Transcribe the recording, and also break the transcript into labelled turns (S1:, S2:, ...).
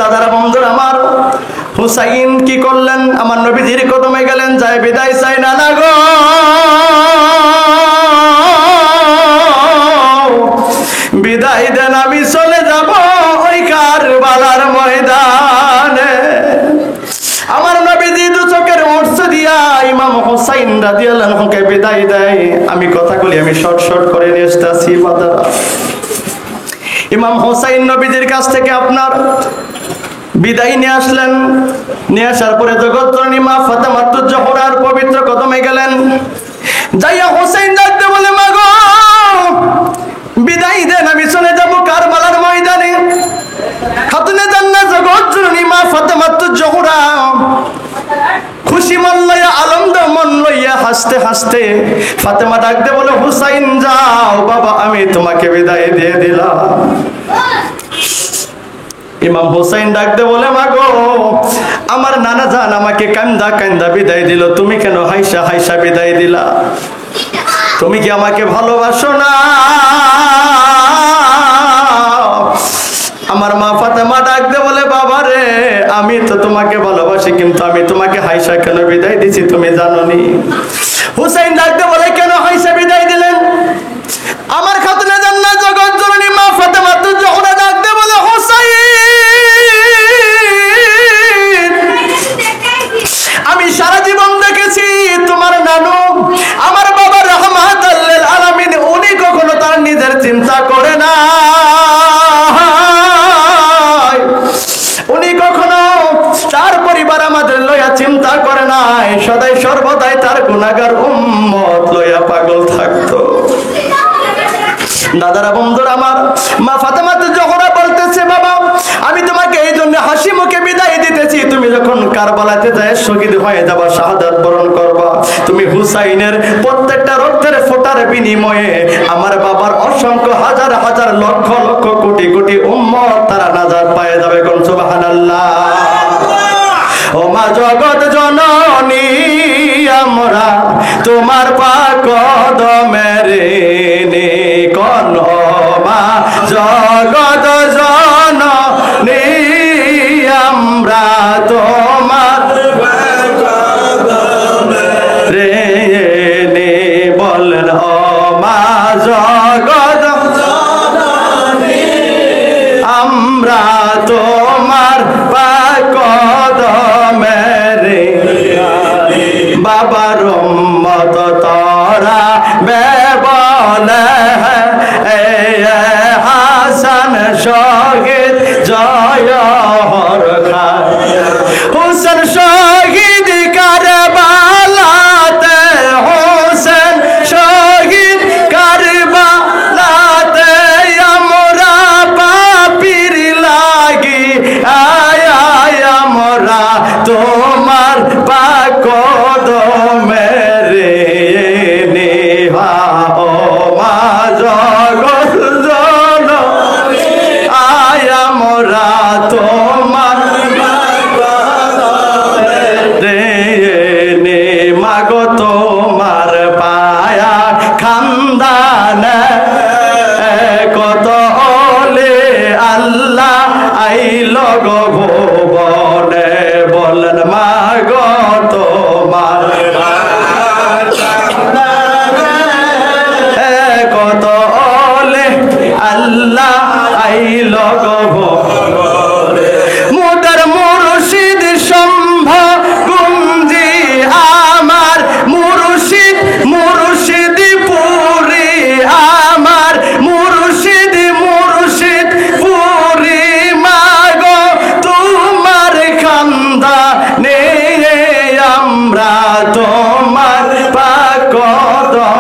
S1: দাদারা বন্ধুরা আমার, হুসাইন কি করলেন? আমার নবীজির কদমে গেলেন, যায় বিদায় চাই, নানা গো বিদায় দেন, আমি চলে যাব ওই কারবালার ময়দানে। আমার নবীজি দু চোখের অর্থ দিয়া ইমাম হুসাইন রাদিয়াল্লাহু আনহুকে বিদায় দেয়। আমি কথাগুলি শর্ট শর্ট করে নিয়ে আসতেছি। ইমাম হুসাইন নবীজির কাছ থেকে আপনার বিদায় নিয়ে আসলেন। নিয়ে আসার পরে জগৎজননী মা ফাতেমাতুজ জোহরার পবিত্র কদমে গেলেন। যাইয়া হুসাইন ডাকতে বলে, মা গো বিদায় দেন, আমি চলে যাব কারবালার ময়দানে। খাতুনে জান্নাত জগৎজননী মা ফাতেমাতুজ জোহরা খুশি মন লইয়া, আনন্দ মন লইয়া হাসতে হাসতে ফাতেমা ডাকতে বলে, হুসাইন যাও বাবা, আমি তোমাকে বিদায় দিয়ে দিলাম। ইমাম হুসাইন ডাকতে বলে, মা গো আমার নানা জান আমাকে কান্দা কান্দা বিদায় দিল, তুমি কেন হাইসা হাইসা বিদায় দিলা? তুমি কি আমাকে ভালোবাসো না? আমার মা ফাতেমা ডাকতে বলে, বাবা রে আমি তো তোমাকে ভালোবাসি, কিন্তু আমি তোমাকে হাইসা কেন বিদায় দিছি তুমি জানো নি? হুসাইন ডাকতে বলে, কেন হাইসা বিদায় দিলেন? আমার খাতুনে জান্নাত জগৎজননী মা ফাতেমাতুজ জোহরা ডাকতে বলে, হুসাইন আমি সারা জীবন দেখেছি তোমার নানু আমার বাবা রাহমাতুল লিল আলামিন, উনি কখনো তার নিজের চিন্তা করে না, উনি কখনো তার পরিবার আমাদের লইয়া চিন্তা করে নাই, সদাই সর্বদাই তার গুনাহগার উম্মত লইয়া পাগল থাকতো। দাদারা বন্ধুরা আমার, মা ফাতেমাতুজ জোহরা বলতেছে, বাবা আমি তোমাকে এই জন্য হাসি মুখে বিদায় দিতেছি, তুমি যখন কারবালাতে যায় শহীদ হয়ে যাবা, শাহাদাত বরণ করবা, তুমি হুসাইনের প্রত্যেকটা রক্তের ফোঁটার বিনিময়ে আমার বাবার অসংখ্য হাজার হাজার লক্ষ লক্ষ কোটি কোটি উম্মত তারা নাজাত পেয়ে যাবে। কোন সুবহানাল্লাহ। ও মা জগৎ জননী আমরা তোমার পাক কদমের ঋণী, কোন মা জগৎ জননী আমরা তোমার পাক কদমের ঋণী, বলেন ও মা জগৎ জননী আমরা তোমার পাক কদমের ঋণী, বাবার উম্মত তোরা বেবলে হাসান শহীদ জয় হর খান, হুসেন শহীদ কারবালাতে, হুসেন শহীদ কারবালাতে, আমরা পাপীর লাগি আয় আয় আমরা তোমার পাক কদমের ঋণী, ও মা জগৎ জননী আয় আমরা তোমার পাক কদমের ঋণী, মাগো তোমার পায়া খানদানে কত ওলে আল্লাহ আইল গো ভুবনে, বলেন মাগো তোমার কত ওলে আল্লাহ আইল গো ভুবনে, মুদার মুর্শিদ সম্ভ গুঞ্জি আমার মুর্শিদ মুর্শিদ পুরি আমার মুর্শিদ মুর্শিদ পুরি, মাগো তোমার খান্দা নে আমরা তোমার পাক কদম